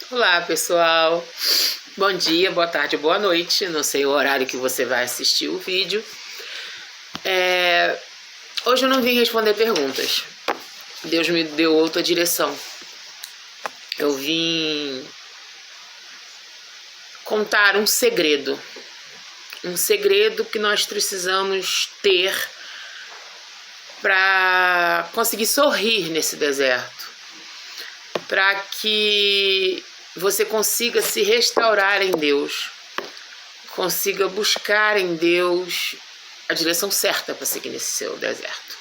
Olá, pessoal. Bom dia, boa tarde, boa noite. Não sei o horário que você vai assistir o vídeo. Hoje eu não vim responder perguntas. Deus me deu outra direção. Eu vim contar um segredo. Um segredo que nós precisamos ter para conseguir sorrir nesse deserto. Para que você consiga se restaurar em Deus, consiga buscar em Deus a direção certa para seguir nesse seu deserto.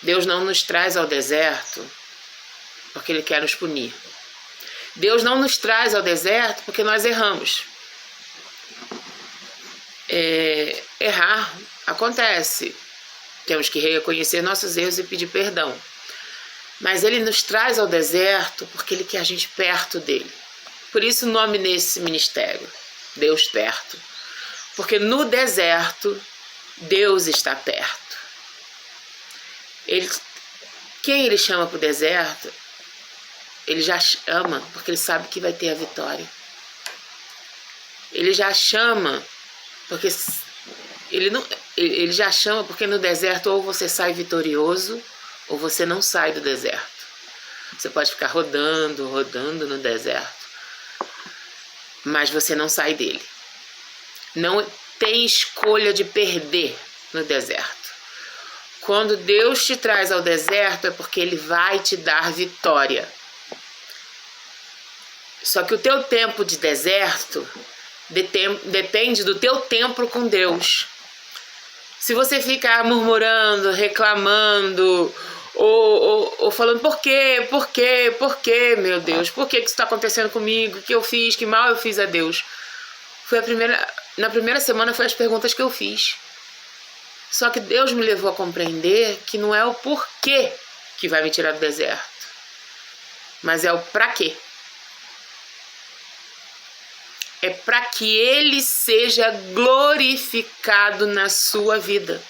Deus não nos traz ao deserto porque Ele quer nos punir. Deus não nos traz ao deserto porque nós erramos. Errar acontece. Temos que reconhecer nossos erros e pedir perdão. Mas Ele nos traz ao deserto porque Ele quer a gente perto dEle. Por isso o nome nesse ministério, Deus perto. Porque no deserto, Deus está perto. Quem Ele chama para o deserto, Ele já chama porque Ele sabe que vai ter a vitória. Ele já chama porque Ele já chama porque no deserto ou você sai vitorioso ou você não sai do deserto. Você pode ficar rodando no deserto, mas você não sai dele. Não tem escolha de perder no deserto. Quando Deus te traz ao deserto é porque Ele vai te dar vitória. Só que o teu tempo de deserto depende do teu tempo com Deus. Se você ficar murmurando, reclamando, ou falando por quê, meu Deus, por que isso está acontecendo comigo, o que eu fiz, que mal eu fiz a Deus. Na primeira semana foi as perguntas que eu fiz. Só que Deus me levou a compreender que não é o porquê que vai me tirar do deserto, mas é o pra quê. É para que Ele seja glorificado na sua vida.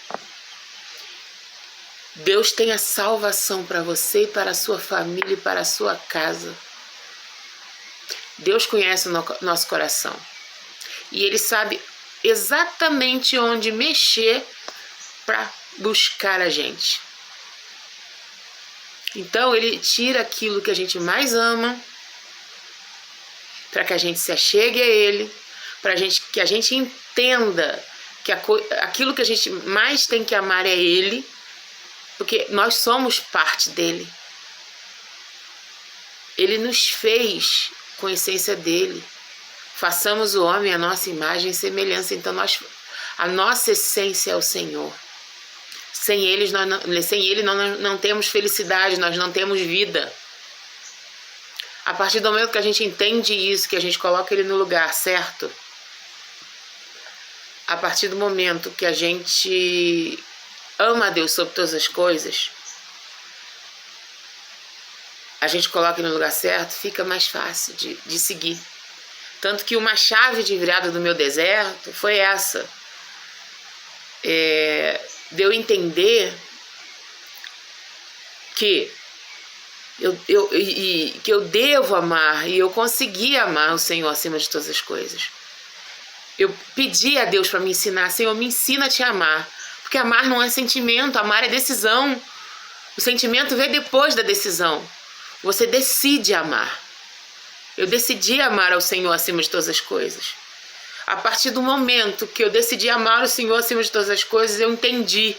Deus tem a salvação para você, para a sua família e para a sua casa. Deus conhece o nosso coração. E Ele sabe exatamente onde mexer para buscar a gente. Então Ele tira aquilo que a gente mais ama, para que a gente se achegue a Ele, para que a gente entenda que aquilo que a gente mais tem que amar é Ele, porque nós somos parte dEle. Ele nos fez com a essência dEle. Façamos o homem a nossa imagem e semelhança. Então a nossa essência é o Senhor. Sem Ele nós não temos felicidade, nós não temos vida. A partir do momento que a gente entende isso, que a gente coloca Ele no lugar certo, a partir do momento que a gente ama a Deus sobre todas as coisas, a gente coloca Ele no lugar certo, fica mais fácil de seguir. Tanto que uma chave de virada do meu deserto foi essa. De eu entender que eu devo amar, e eu consegui amar o Senhor acima de todas as coisas. Eu pedi a Deus para me ensinar: Senhor, me ensina a te amar, porque amar não é sentimento, amar é decisão. O sentimento vem depois da decisão. Você decide amar. Eu decidi amar ao Senhor acima de todas as coisas. A partir do momento que eu decidi amar o Senhor acima de todas as coisas, eu entendi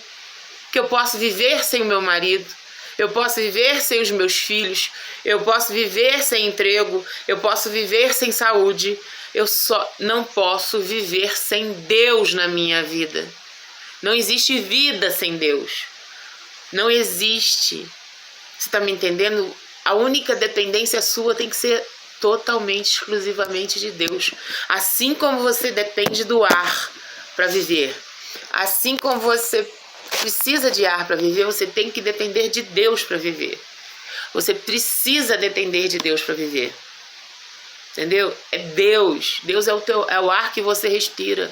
que eu posso viver sem o meu marido, eu posso viver sem os meus filhos, eu posso viver sem emprego, eu posso viver sem saúde, eu só não posso viver sem Deus na minha vida. Não existe vida sem Deus. Não existe. Você está me entendendo? A única dependência sua tem que ser totalmente, exclusivamente de Deus. Assim como você depende do ar para viver, assim como você precisa de ar para viver, você tem que depender de Deus para viver. Você precisa depender de Deus para viver. Entendeu? É Deus. Deus é o ar que você respira.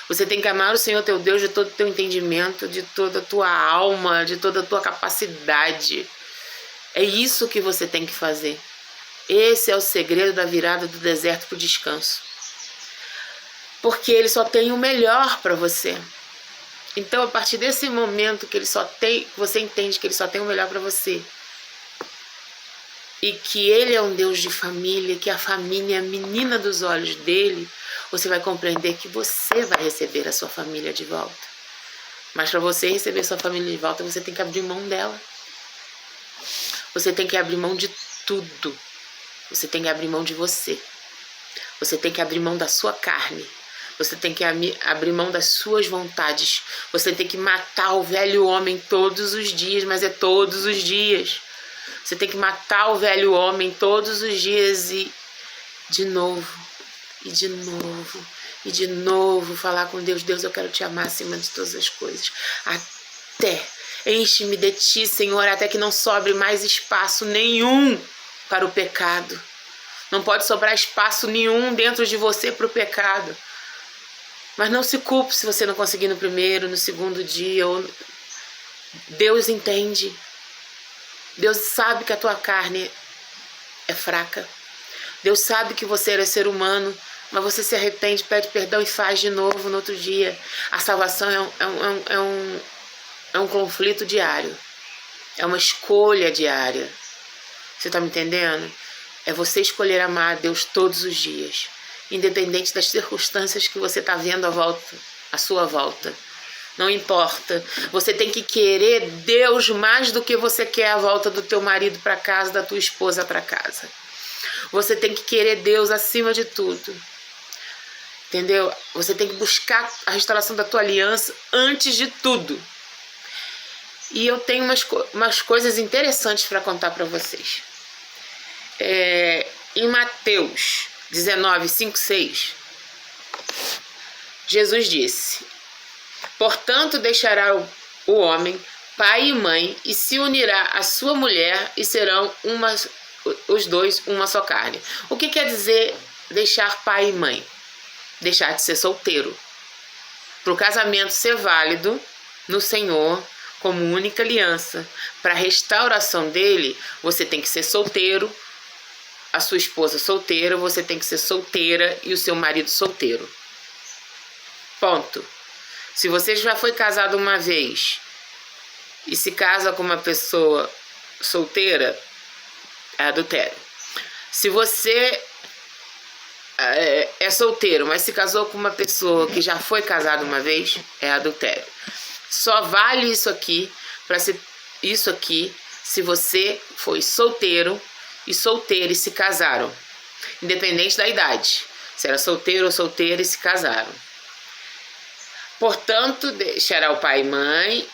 Você tem que amar o Senhor teu Deus de todo o teu entendimento, de toda a tua alma, de toda a tua capacidade. É isso que você tem que fazer. Esse é o segredo da virada do deserto para o descanso. Porque ele só tem o melhor para você. Então, a partir desse momento que você entende que ele só tem o melhor para você. E que ele é um Deus de família, que a família é a menina dos olhos dele, você vai compreender que você vai receber a sua família de volta. Mas para você receber a sua família de volta, você tem que abrir mão dela. Você tem que abrir mão de tudo. Você tem que abrir mão de você. Você tem que abrir mão da sua carne. Você tem que abrir mão das suas vontades. Você tem que matar o velho homem todos os dias, mas é todos os dias. Você tem que matar o velho homem todos os dias e de novo, e de novo, e de novo falar com Deus. Deus, eu quero te amar acima de todas as coisas. Até enche-me de ti, Senhor, até que não sobre mais espaço nenhum para o pecado. Não pode sobrar espaço nenhum dentro de você para o pecado. Mas não se culpe se você não conseguir no primeiro, no segundo dia. Deus entende. Deus sabe que a tua carne é fraca. Deus sabe que você era ser humano, mas você se arrepende, pede perdão e faz de novo no outro dia. A salvação é um conflito diário. É uma escolha diária. Você está me entendendo? É você escolher amar a Deus todos os dias, independente das circunstâncias que você está vendo à sua volta. Não importa. Você tem que querer Deus mais do que você quer a volta do teu marido para casa, da tua esposa para casa. Você tem que querer Deus acima de tudo. Entendeu? Você tem que buscar a restauração da tua aliança antes de tudo. E eu tenho umas coisas interessantes para contar para vocês. Em Mateus 19, 5, 6, Jesus disse: portanto, deixará o homem pai e mãe e se unirá à sua mulher e serão os dois uma só carne. O que quer dizer deixar pai e mãe? Deixar de ser solteiro. Para o casamento ser válido no Senhor como única aliança, para a restauração dele, você tem que ser solteiro, a sua esposa solteira, você tem que ser solteira e o seu marido solteiro. Ponto. Se você já foi casado uma vez e se casa com uma pessoa solteira, é adultério. Se você é solteiro, mas se casou com uma pessoa que já foi casada uma vez, é adultério. Só vale isso aqui se você foi solteiro e solteira e se casaram, independente da idade. Se era solteiro ou solteira e se casaram. Portanto, deixará o pai e mãe,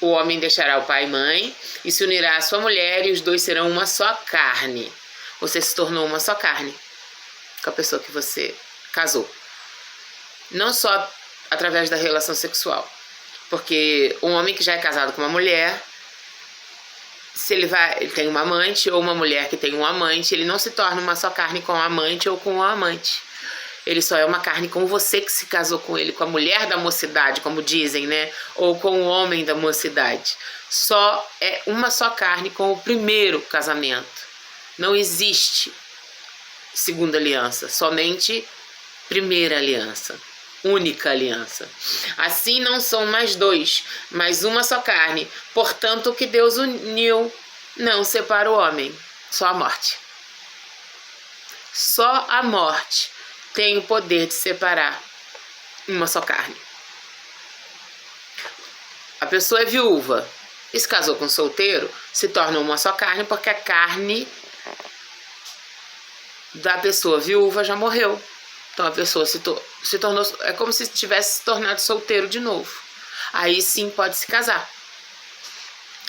o homem deixará o pai e mãe e se unirá à sua mulher e os dois serão uma só carne. Você se tornou uma só carne com a pessoa que você casou. Não só através da relação sexual. Porque um homem que já é casado com uma mulher, se ele tem uma amante ou uma mulher que tem um amante, ele não se torna uma só carne com o amante ou com o amante. Ele só é uma carne com você que se casou com ele, com a mulher da mocidade, como dizem, né? Ou com o homem da mocidade. Só é uma só carne com o primeiro casamento. Não existe segunda aliança, somente primeira aliança, única aliança. Assim não são mais dois, mas uma só carne. Portanto, o que Deus uniu não separa o homem, só a morte. Só a morte tem o poder de separar uma só carne. A pessoa é viúva e se casou com um solteiro, se torna uma só carne porque a carne da pessoa viúva já morreu. Então a pessoa se tornou, é como se tivesse se tornado solteiro de novo. Aí sim pode se casar.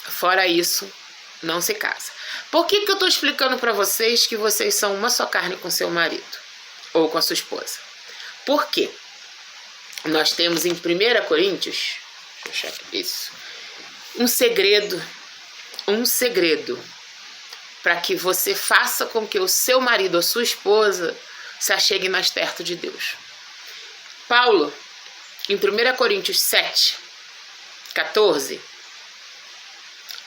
Fora isso, não se casa. Por que eu estou explicando para vocês que vocês são uma só carne com seu marido? Ou com a sua esposa? Por quê? Nós temos em 1 Coríntios, deixa eu achar isso, um segredo para que você faça com que o seu marido ou sua esposa se achegue mais perto de Deus. Paulo, em 1 Coríntios 7, 14,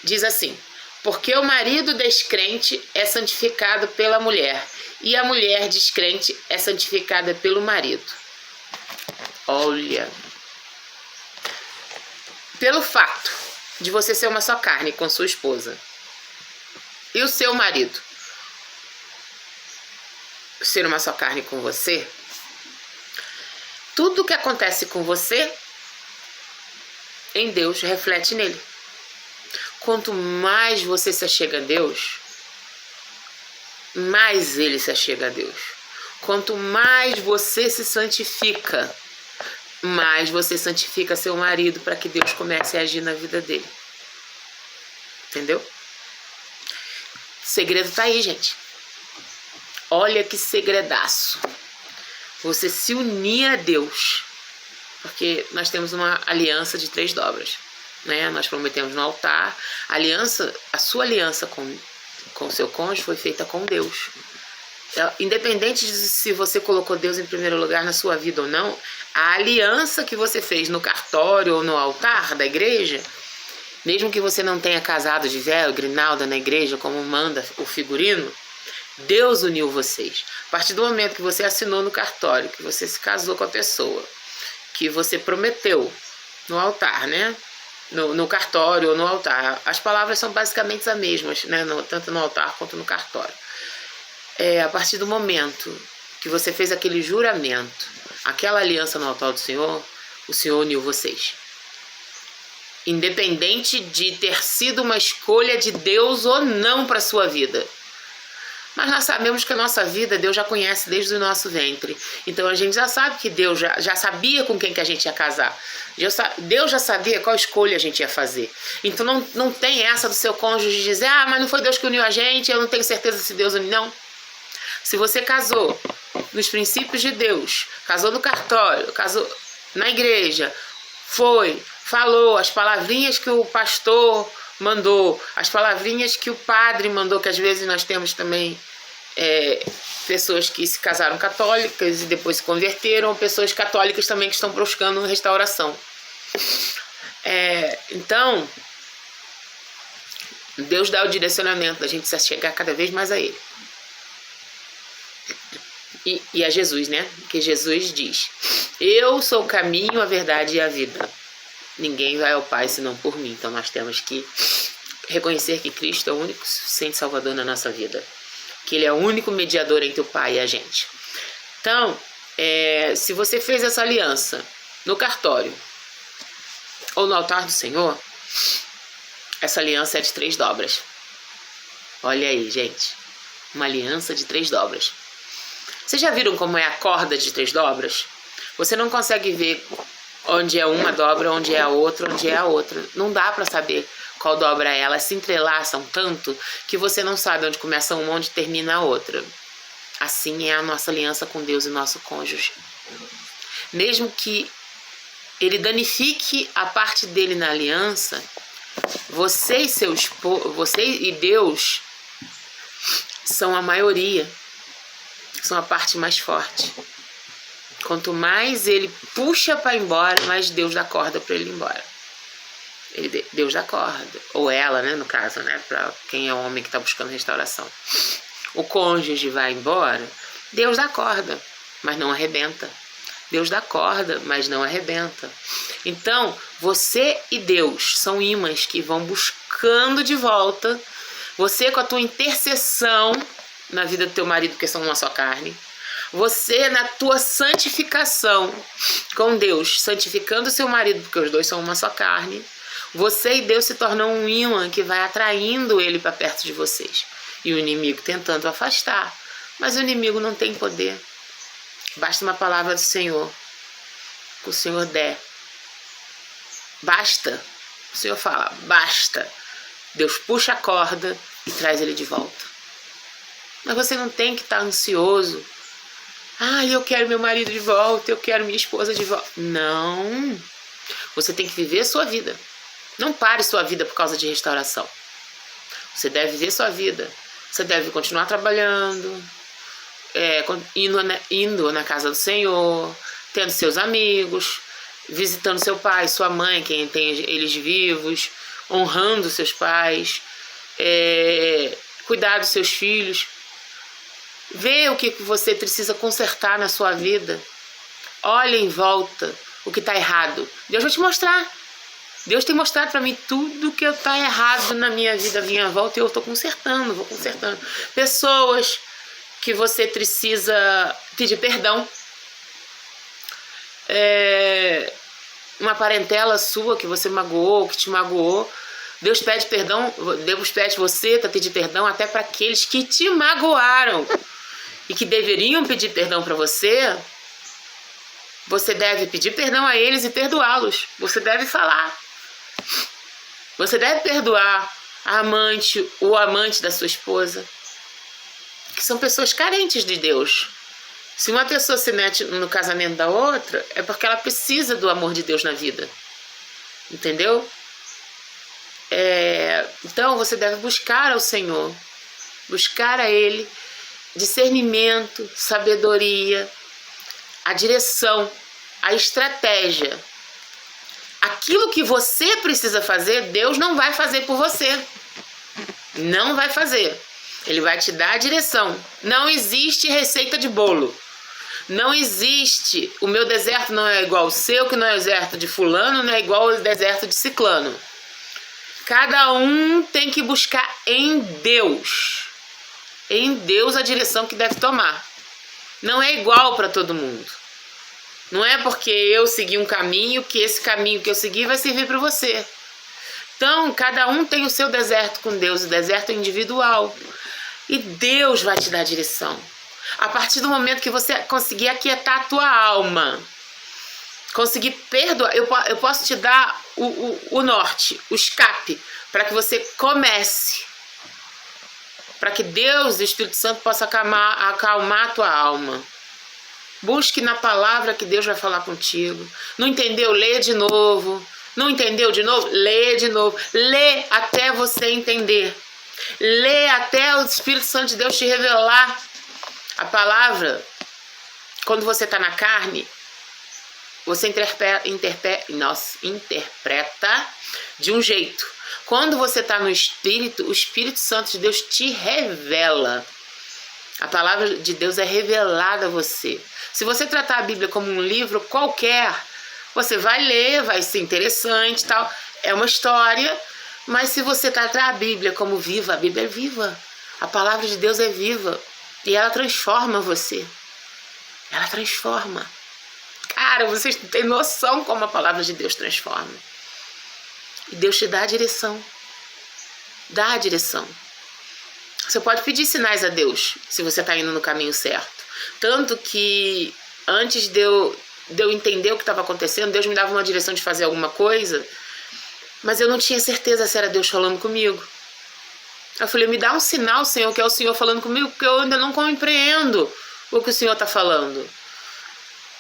diz assim: Porque o marido descrente é santificado pela mulher, e a mulher descrente é santificada pelo marido. Olha, pelo fato de você ser uma só carne com sua esposa e o seu marido ser uma só carne com você, tudo que acontece com você em Deus reflete nele. Quanto mais você se achega a Deus, mais ele se achega a Deus. Quanto mais você se santifica, mais você santifica seu marido para que Deus comece a agir na vida dele. Entendeu? O segredo tá aí, gente. Olha que segredaço. Você se unir a Deus. Porque nós temos uma aliança de 3 dobras. Né? Nós prometemos no altar. A sua aliança com o seu cônjuge foi feita com Deus. Independente de se você colocou Deus em primeiro lugar na sua vida ou não, a aliança que você fez no cartório ou no altar da igreja, mesmo que você não tenha casado de véu, grinalda na igreja, como manda o figurino, Deus uniu vocês. A partir do momento que você assinou no cartório, que você se casou com a pessoa, que você prometeu no altar, né? No cartório ou no altar. As palavras são basicamente as mesmas, né? Tanto no altar quanto no cartório. A partir do momento que você fez aquele juramento, aquela aliança no altar do Senhor, o Senhor uniu vocês. Independente de ter sido uma escolha de Deus ou não para a sua vida. Mas nós sabemos que a nossa vida Deus já conhece desde o nosso ventre. Então a gente já sabe que Deus já sabia com quem que a gente ia casar. Deus já sabia qual escolha a gente ia fazer. Então não tem essa do seu cônjuge dizer: mas não foi Deus que uniu a gente, eu não tenho certeza se Deus uniu. Não. Se você casou nos princípios de Deus, casou no cartório, casou na igreja, falou as palavrinhas que o pastor mandou, as palavrinhas que o padre mandou, que às vezes nós temos também pessoas que se casaram católicas e depois se converteram, pessoas católicas também que estão buscando restauração. Então, Deus dá o direcionamento da gente se chegar cada vez mais a Ele. E a Jesus, né? Que Jesus diz: eu sou o caminho, a verdade e a vida. Ninguém vai ao Pai senão por mim. Então nós temos que reconhecer que Cristo é o único suficiente Salvador na nossa vida. Que Ele é o único mediador entre o Pai e a gente. Então, se você fez essa aliança no cartório ou no altar do Senhor, essa aliança é de 3 dobras. Olha aí, gente. Uma aliança de 3 dobras. Vocês já viram como é a corda de 3 dobras? Você não consegue ver onde é uma dobra, onde é a outra, onde é a outra. Não dá para saber qual dobra é. Elas se entrelaçam tanto que você não sabe onde começa uma, onde termina a outra. Assim é a nossa aliança com Deus e nosso cônjuge. Mesmo que ele danifique a parte dele na aliança, você e Deus são a maioria. São a parte mais forte. Quanto mais ele puxa para ir embora, mais Deus dá corda para ele ir embora. Deus dá corda. Ou ela, né, no caso, né, para quem é o homem que está buscando restauração. O cônjuge vai embora, Deus dá corda, mas não arrebenta. Deus dá corda, mas não arrebenta. Então, você e Deus são ímãs que vão buscando de volta. Você com a tua intercessão na vida do teu marido, porque são uma só carne. Você na tua santificação com Deus, santificando seu marido, porque os dois são uma só carne. Você e Deus se tornam um ímã que vai atraindo ele para perto de vocês. E o inimigo tentando afastar. Mas o inimigo não tem poder. Basta uma palavra do Senhor. Que o Senhor der. Basta. O Senhor fala, basta. Deus puxa a corda e traz ele de volta. Mas você não tem que estar ansioso. Eu quero meu marido de volta, eu quero minha esposa de volta. Não. Você tem que viver a sua vida. Não pare sua vida por causa de restauração. Você deve viver sua vida. Você deve continuar trabalhando, indo na casa do Senhor, tendo seus amigos, visitando seu pai, sua mãe, quem tem eles vivos, honrando seus pais, cuidar dos seus filhos. Vê o que você precisa consertar na sua vida. Olha em volta o que está errado. Deus vai te mostrar. Deus tem mostrado para mim tudo que está errado na minha vida, à minha volta, e eu estou consertando, vou consertando. Pessoas que você precisa pedir perdão. Uma parentela sua que você magoou, que te magoou. Deus pede perdão, Deus pede você para pedir perdão até para aqueles que te magoaram e que deveriam pedir perdão para você. Você deve pedir perdão a eles e perdoá-los. Você deve falar. Você deve perdoar a amante, o amante da sua esposa, que são pessoas carentes de Deus. Se uma pessoa se mete no casamento da outra, é porque ela precisa do amor de Deus na vida. Entendeu? Então você deve buscar ao Senhor, buscar a Ele discernimento, sabedoria, a direção, a estratégia. Aquilo que você precisa fazer, Deus não vai fazer por você. Não vai fazer. Ele vai te dar a direção. Não existe receita de bolo. Não existe. O meu deserto não é igual ao seu, que não é o deserto de fulano, não é igual ao deserto de ciclano. Cada um tem que buscar em Deus. Em Deus a direção que deve tomar. Não é igual para todo mundo. Não é porque eu segui um caminho que esse caminho que eu segui vai servir para você. Então, cada um tem o seu deserto com Deus, o deserto é individual. E Deus vai te dar a direção. A partir do momento que você conseguir aquietar a tua alma, conseguir perdoar, eu posso te dar o norte, o escape, para que você comece. Para que Deus e o Espírito Santo possam acalmar a tua alma. Busque na palavra que Deus vai falar contigo. Não entendeu? Lê de novo. Não entendeu de novo? Lê de novo. Lê até você entender. Lê até o Espírito Santo de Deus te revelar a palavra. Quando você está na carne, você interpreta de um jeito. Quando você está no Espírito, o Espírito Santo de Deus te revela. A palavra de Deus é revelada a você. Se você tratar a Bíblia como um livro qualquer, você vai ler, vai ser interessante e tal. É uma história, mas se você tratar a Bíblia como viva, a Bíblia é viva. A palavra de Deus é viva. E ela transforma você. Ela transforma. Cara, vocês não têm noção como a palavra de Deus transforma. E Deus te dá a direção. Dá a direção. Você pode pedir sinais a Deus, se você está indo no caminho certo. Tanto que antes de eu entender o que estava acontecendo, Deus me dava uma direção de fazer alguma coisa, mas eu não tinha certeza se era Deus falando comigo. Eu falei, me dá um sinal, Senhor, que é o Senhor falando comigo, porque eu ainda não compreendo o que o Senhor está falando.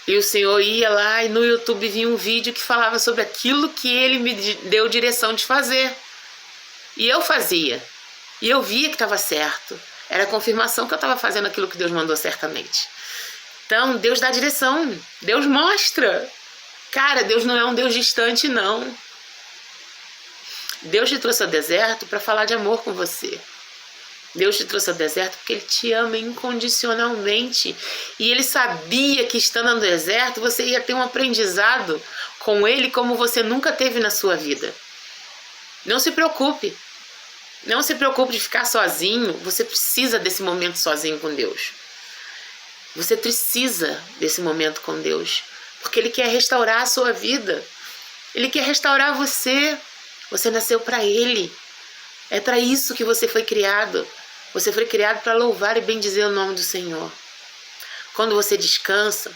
E o Senhor ia lá e no YouTube vinha um vídeo que falava sobre aquilo que Ele me deu direção de fazer. E eu fazia. E eu via que estava certo. Era a confirmação que eu estava fazendo aquilo que Deus mandou certamente. Então, Deus dá direção. Deus mostra. Cara, Deus não é um Deus distante, não. Deus te trouxe ao deserto para falar de amor com você. Deus te trouxe ao deserto porque Ele te ama incondicionalmente. E Ele sabia que estando no deserto você ia ter um aprendizado com Ele como você nunca teve na sua vida. Não se preocupe. Não se preocupe de ficar sozinho. Você precisa desse momento sozinho com Deus. Você precisa desse momento com Deus. Porque Ele quer restaurar a sua vida. Ele quer restaurar você. Você nasceu para Ele. É para isso que você foi criado. Você foi criado para louvar e bendizer o nome do Senhor. Quando você descansa,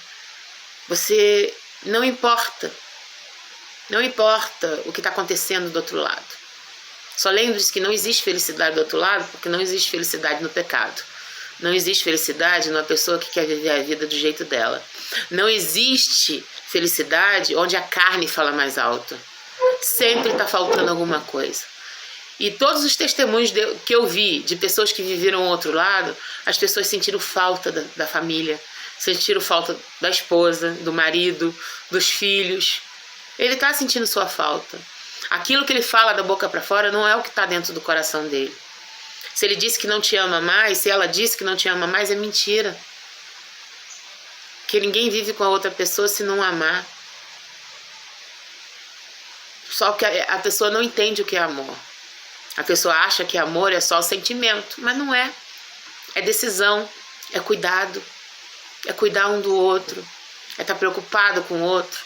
você não importa. Não importa o que está acontecendo do outro lado. Só lembre-se que não existe felicidade do outro lado, porque não existe felicidade no pecado. Não existe felicidade numa pessoa que quer viver a vida do jeito dela. Não existe felicidade onde a carne fala mais alto. Sempre está faltando alguma coisa. E todos os testemunhos que eu vi de pessoas que viveram o outro lado, as pessoas sentiram falta da família, sentiram falta da esposa, do marido, dos filhos. Ele está sentindo sua falta. Aquilo que ele fala da boca para fora não é o que está dentro do coração dele. Se ele disse que não te ama mais, se ela disse que não te ama mais, é mentira. Porque ninguém vive com a outra pessoa se não amar. Só que a pessoa não entende o que é amor. A pessoa acha que amor é só sentimento, mas não é. É decisão, é cuidado, é cuidar um do outro, é estar preocupado com o outro,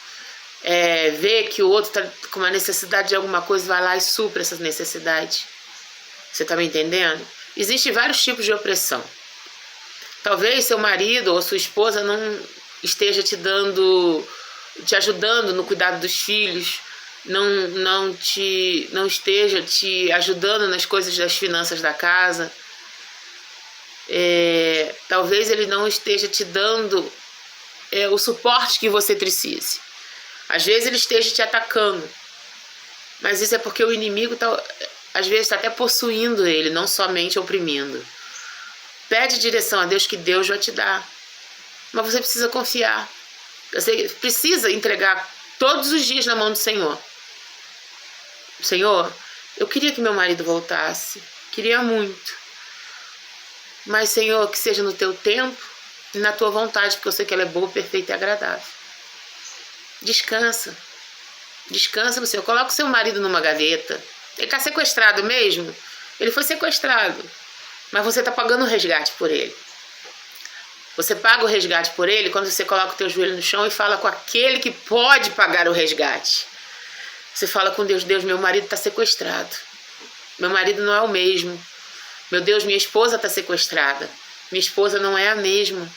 é ver que o outro está com uma necessidade de alguma coisa, vai lá e supra essa necessidade. Você está me entendendo? Existem vários tipos de opressão. Talvez seu marido ou sua esposa não esteja te ajudando no cuidado dos filhos, não esteja te ajudando nas coisas das finanças da casa. Talvez ele não esteja te dando o suporte que você precise. Às vezes ele esteja te atacando, mas isso é porque o inimigo às vezes está até possuindo ele, não somente oprimindo. Pede direção a Deus que Deus vai te dar, mas você precisa confiar. Você precisa entregar todos os dias na mão do Senhor. Senhor, eu queria que meu marido voltasse, queria muito. Mas, Senhor, que seja no teu tempo e na tua vontade, porque eu sei que ela é boa, perfeita e agradável. Descansa. Descansa no Senhor. Coloca o seu marido numa gaveta. Ele está sequestrado mesmo? Ele foi sequestrado. Mas você está pagando o resgate por ele. Você paga o resgate por ele quando você coloca o teu joelho no chão e fala com aquele que pode pagar o resgate. Você fala com Deus: Deus, meu marido está sequestrado. Meu marido não é o mesmo. Meu Deus, minha esposa está sequestrada. Minha esposa não é a mesma.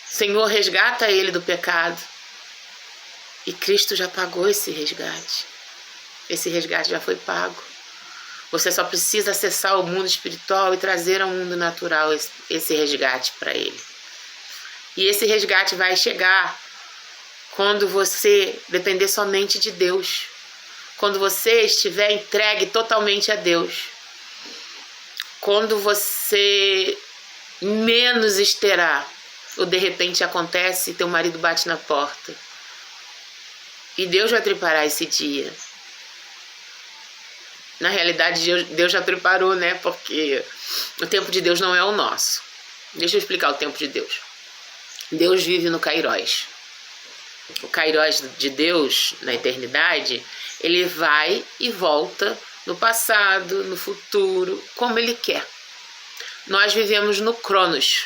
Senhor, resgata ele do pecado. E Cristo já pagou esse resgate. Esse resgate já foi pago. Você só precisa acessar o mundo espiritual e trazer ao mundo natural esse resgate para ele. E esse resgate vai chegar quando você depender somente de Deus. Quando você estiver entregue totalmente a Deus. Quando você menos esperar, ou de repente acontece e teu marido bate na porta. E Deus vai preparar esse dia. Na realidade, Deus já preparou, né? Porque o tempo de Deus não é o nosso. Deixa eu explicar o tempo de Deus. Deus vive no Kairos. O Kairos de Deus, na eternidade, ele vai e volta no passado, no futuro, como ele quer. Nós vivemos no Cronos.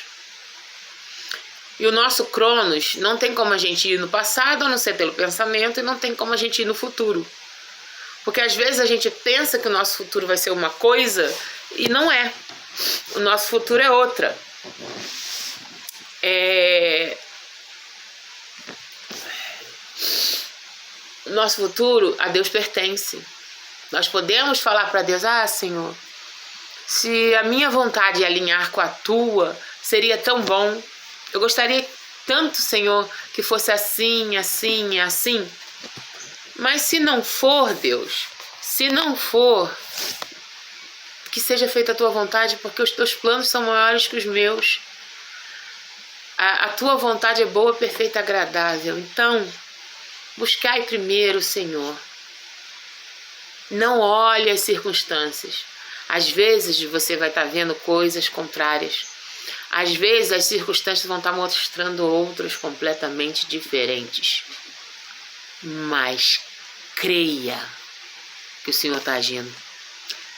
E o nosso Cronos não tem como a gente ir no passado, a não ser pelo pensamento, e não tem como a gente ir no futuro. Porque às vezes a gente pensa que o nosso futuro vai ser uma coisa e não é. O nosso futuro é outra. O nosso futuro a Deus pertence. Nós podemos falar para Deus: ah, Senhor, se a minha vontade alinhar com a tua, seria tão bom. Eu gostaria tanto, Senhor, que fosse assim, assim, assim. Mas se não for, Deus, se não for, que seja feita a tua vontade, porque os teus planos são maiores que os meus. A tua vontade é boa, perfeita e agradável. Então, buscai primeiro, Senhor. Não olhe as circunstâncias. Às vezes você vai estar vendo coisas contrárias. Às vezes as circunstâncias vão estar mostrando outras completamente diferentes. Mas creia que o Senhor está agindo.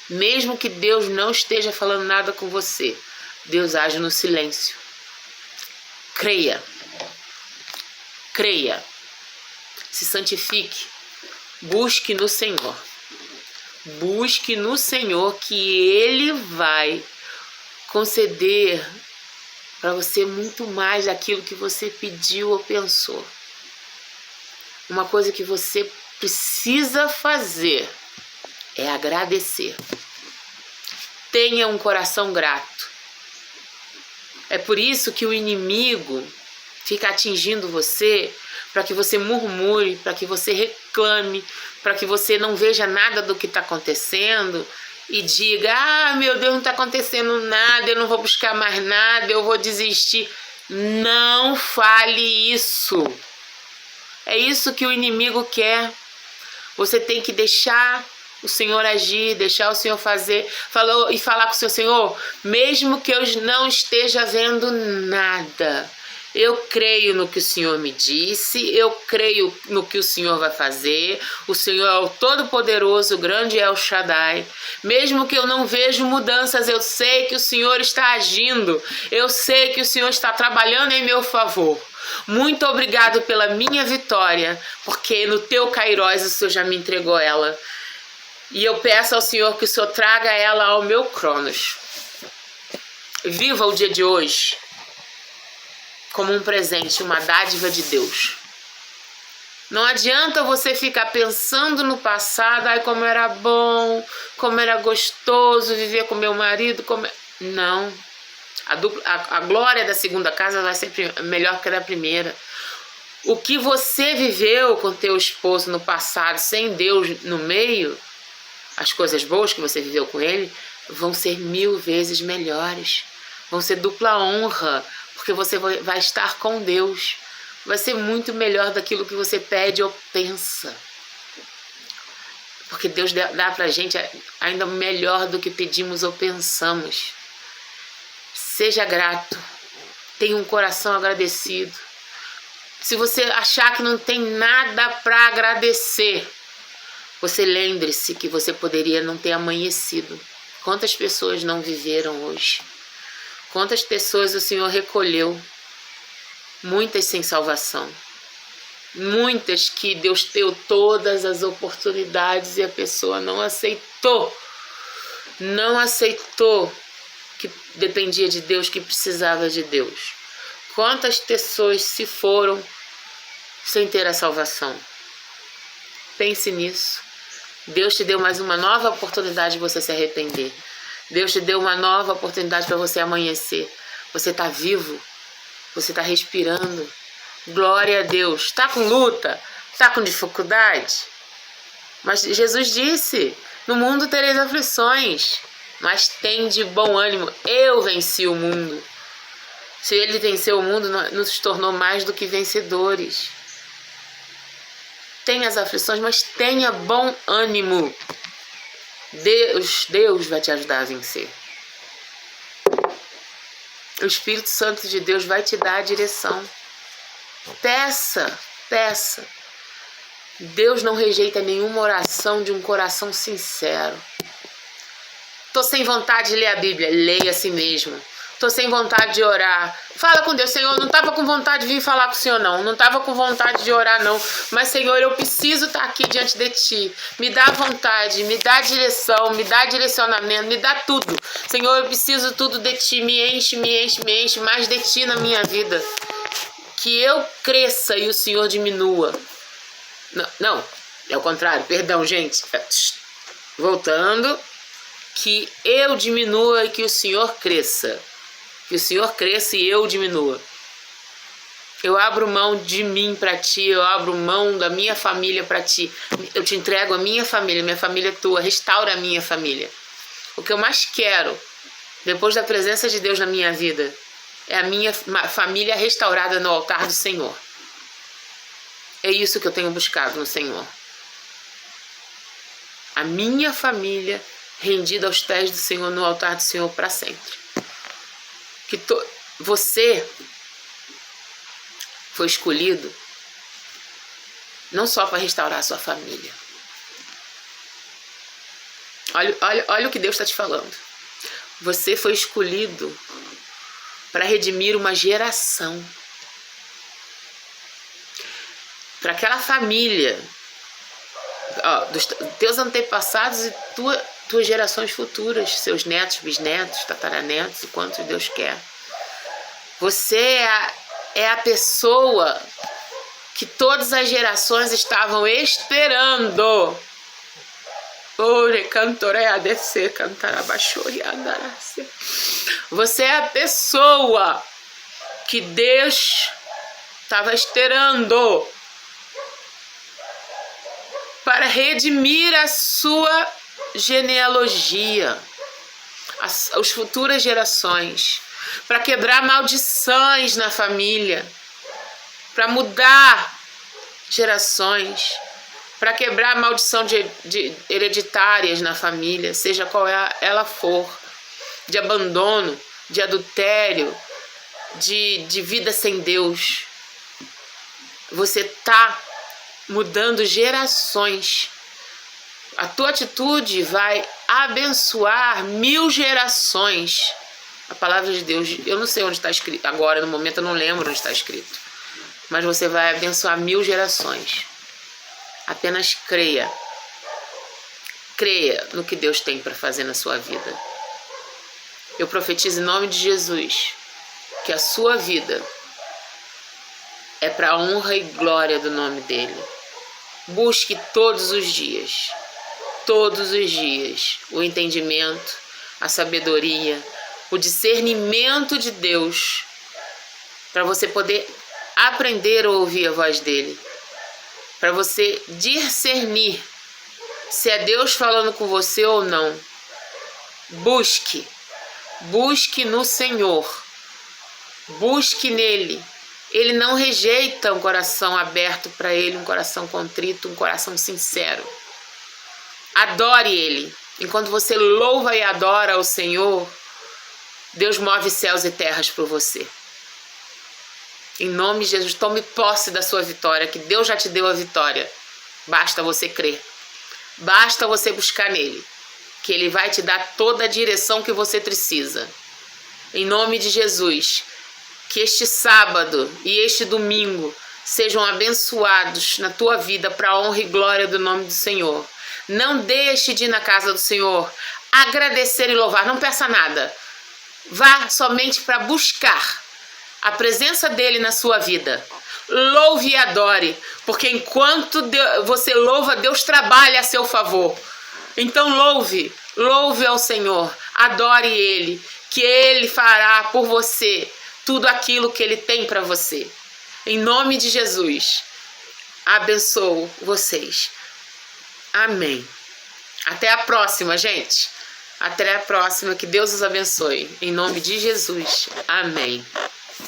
Mesmo que Deus não esteja falando nada com você, Deus age no silêncio. Creia. Creia. Se santifique. Busque no Senhor. Busque no Senhor, que Ele vai conceder para você muito mais daquilo que você pediu ou pensou. Uma coisa que você precisa fazer é agradecer. Tenha um coração grato. É por isso que o inimigo fica atingindo você, para que você murmure, para que você reclame, para que você não veja nada do que está acontecendo e diga: ah, meu Deus, não está acontecendo nada, eu não vou buscar mais nada, eu vou desistir. Não fale isso. É isso que o inimigo quer. Você tem que deixar o Senhor agir, deixar o Senhor fazer, falar com o seu Senhor, mesmo que eu não esteja vendo nada. Eu creio no que o Senhor me disse, eu creio no que o Senhor vai fazer. O Senhor é o Todo-Poderoso, o grande El Shaddai. Mesmo que eu não veja mudanças, eu sei que o Senhor está agindo. Eu sei que o Senhor está trabalhando em meu favor. Muito obrigado pela minha vitória, porque no teu Kairós o Senhor já me entregou ela. E eu peço ao Senhor que o Senhor traga ela ao meu Cronos. Viva o dia de hoje como um presente, uma dádiva de Deus. Não adianta você ficar pensando no passado, ai, como era bom, como era gostoso viver com meu marido. Não. A glória da segunda casa vai ser melhor que a da primeira. O que você viveu com teu esposo no passado, sem Deus no meio, as coisas boas que você viveu com ele, vão ser 1000 vezes melhores. Vão ser dupla honra, porque você vai estar com Deus. Vai ser muito melhor daquilo que você pede ou pensa. Porque Deus dá pra gente ainda melhor do que pedimos ou pensamos. Seja grato. Tenha um coração agradecido. Se você achar que não tem nada para agradecer, você lembre-se que você poderia não ter amanhecido. Quantas pessoas não viveram hoje? Quantas pessoas o Senhor recolheu? Muitas sem salvação. Muitas que Deus deu todas as oportunidades e a pessoa não aceitou. Não aceitou que dependia de Deus, que precisava de Deus. Quantas pessoas se foram sem ter a salvação? Pense nisso. Deus te deu mais uma nova oportunidade de você se arrepender. Deus te deu uma nova oportunidade para você amanhecer. Você está vivo. Você está respirando. Glória a Deus. Está com luta? Está com dificuldade? Mas Jesus disse, no mundo tereis aflições, mas tem de bom ânimo. Eu venci o mundo. Se ele venceu o mundo, nos tornou mais do que vencedores. Tenha as aflições, mas tenha bom ânimo. Deus vai te ajudar a vencer. O Espírito Santo de Deus vai te dar a direção. Peça, peça. Deus não rejeita nenhuma oração de um coração sincero. Tô sem vontade de ler a Bíblia, leia a si mesmo. Tô sem vontade de orar. Fala com Deus, Senhor, não estava com vontade de vir falar com o Senhor, não. Não estava com vontade de orar, não. Mas, Senhor, eu preciso estar aqui diante de Ti. Me dá vontade, me dá direção, me dá direcionamento, me dá tudo. Senhor, eu preciso tudo de Ti. Me enche, me enche, me enche mais de Ti na minha vida. Que eu cresça e o Senhor diminua. Não, é o contrário. Perdão, gente. Voltando. Que eu diminua e que o Senhor cresça. Que o Senhor cresça e eu diminua. Eu abro mão de mim para Ti, eu abro mão da minha família para Ti. Eu te entrego a minha família é tua, restaura a minha família. O que eu mais quero, depois da presença de Deus na minha vida, é a minha família restaurada no altar do Senhor. É isso que eu tenho buscado no Senhor. A minha família rendida aos pés do Senhor, no altar do Senhor para sempre. Que você foi escolhido não só para restaurar a sua família. Olha o que Deus está te falando. Você foi escolhido para redimir uma geração. Para aquela família, dos teus antepassados e tuas gerações futuras, seus netos, bisnetos, tataranetos, e quantos Deus quer. Você é a pessoa que todas as gerações estavam esperando. Você é a pessoa que Deus estava esperando para redimir a sua genealogia, as futuras gerações, para quebrar maldições na família, para mudar gerações. para quebrar a maldição de hereditárias na família, seja qual ela for, de abandono, de adultério, de vida sem Deus. Você está mudando gerações. A tua atitude vai abençoar 1000 gerações. A palavra de Deus, eu não sei onde está escrito, agora no momento eu não lembro onde está escrito, mas você vai abençoar 1000 gerações. Apenas creia. Creia no que Deus tem para fazer na sua vida. Eu profetizo em nome de Jesus que a sua vida é para a honra e glória do nome dele. Busque todos os dias, o entendimento, a sabedoria, o discernimento de Deus, para você poder aprender a ouvir a voz dele, para você discernir se é Deus falando com você ou não. Busque no Senhor, busque nele. Ele não rejeita um coração aberto para ele, um coração contrito, um coração sincero. Adore ele. Enquanto você louva e adora ao Senhor, Deus move céus e terras por você. Em nome de Jesus, tome posse da sua vitória, que Deus já te deu a vitória. Basta você crer. Basta você buscar nele, que ele vai te dar toda a direção que você precisa. Em nome de Jesus, que este sábado e este domingo sejam abençoados na tua vida para a honra e glória do nome do Senhor. Não deixe de ir na casa do Senhor, agradecer e louvar, não peça nada. Vá somente para buscar a presença dele na sua vida. Louve e adore, porque enquanto você louva, Deus trabalha a seu favor. Então louve ao Senhor, adore ele, que ele fará por você tudo aquilo que ele tem para você. Em nome de Jesus, abençoo vocês. Amém. Até a próxima, gente. Até a próxima. Que Deus os abençoe. Em nome de Jesus. Amém.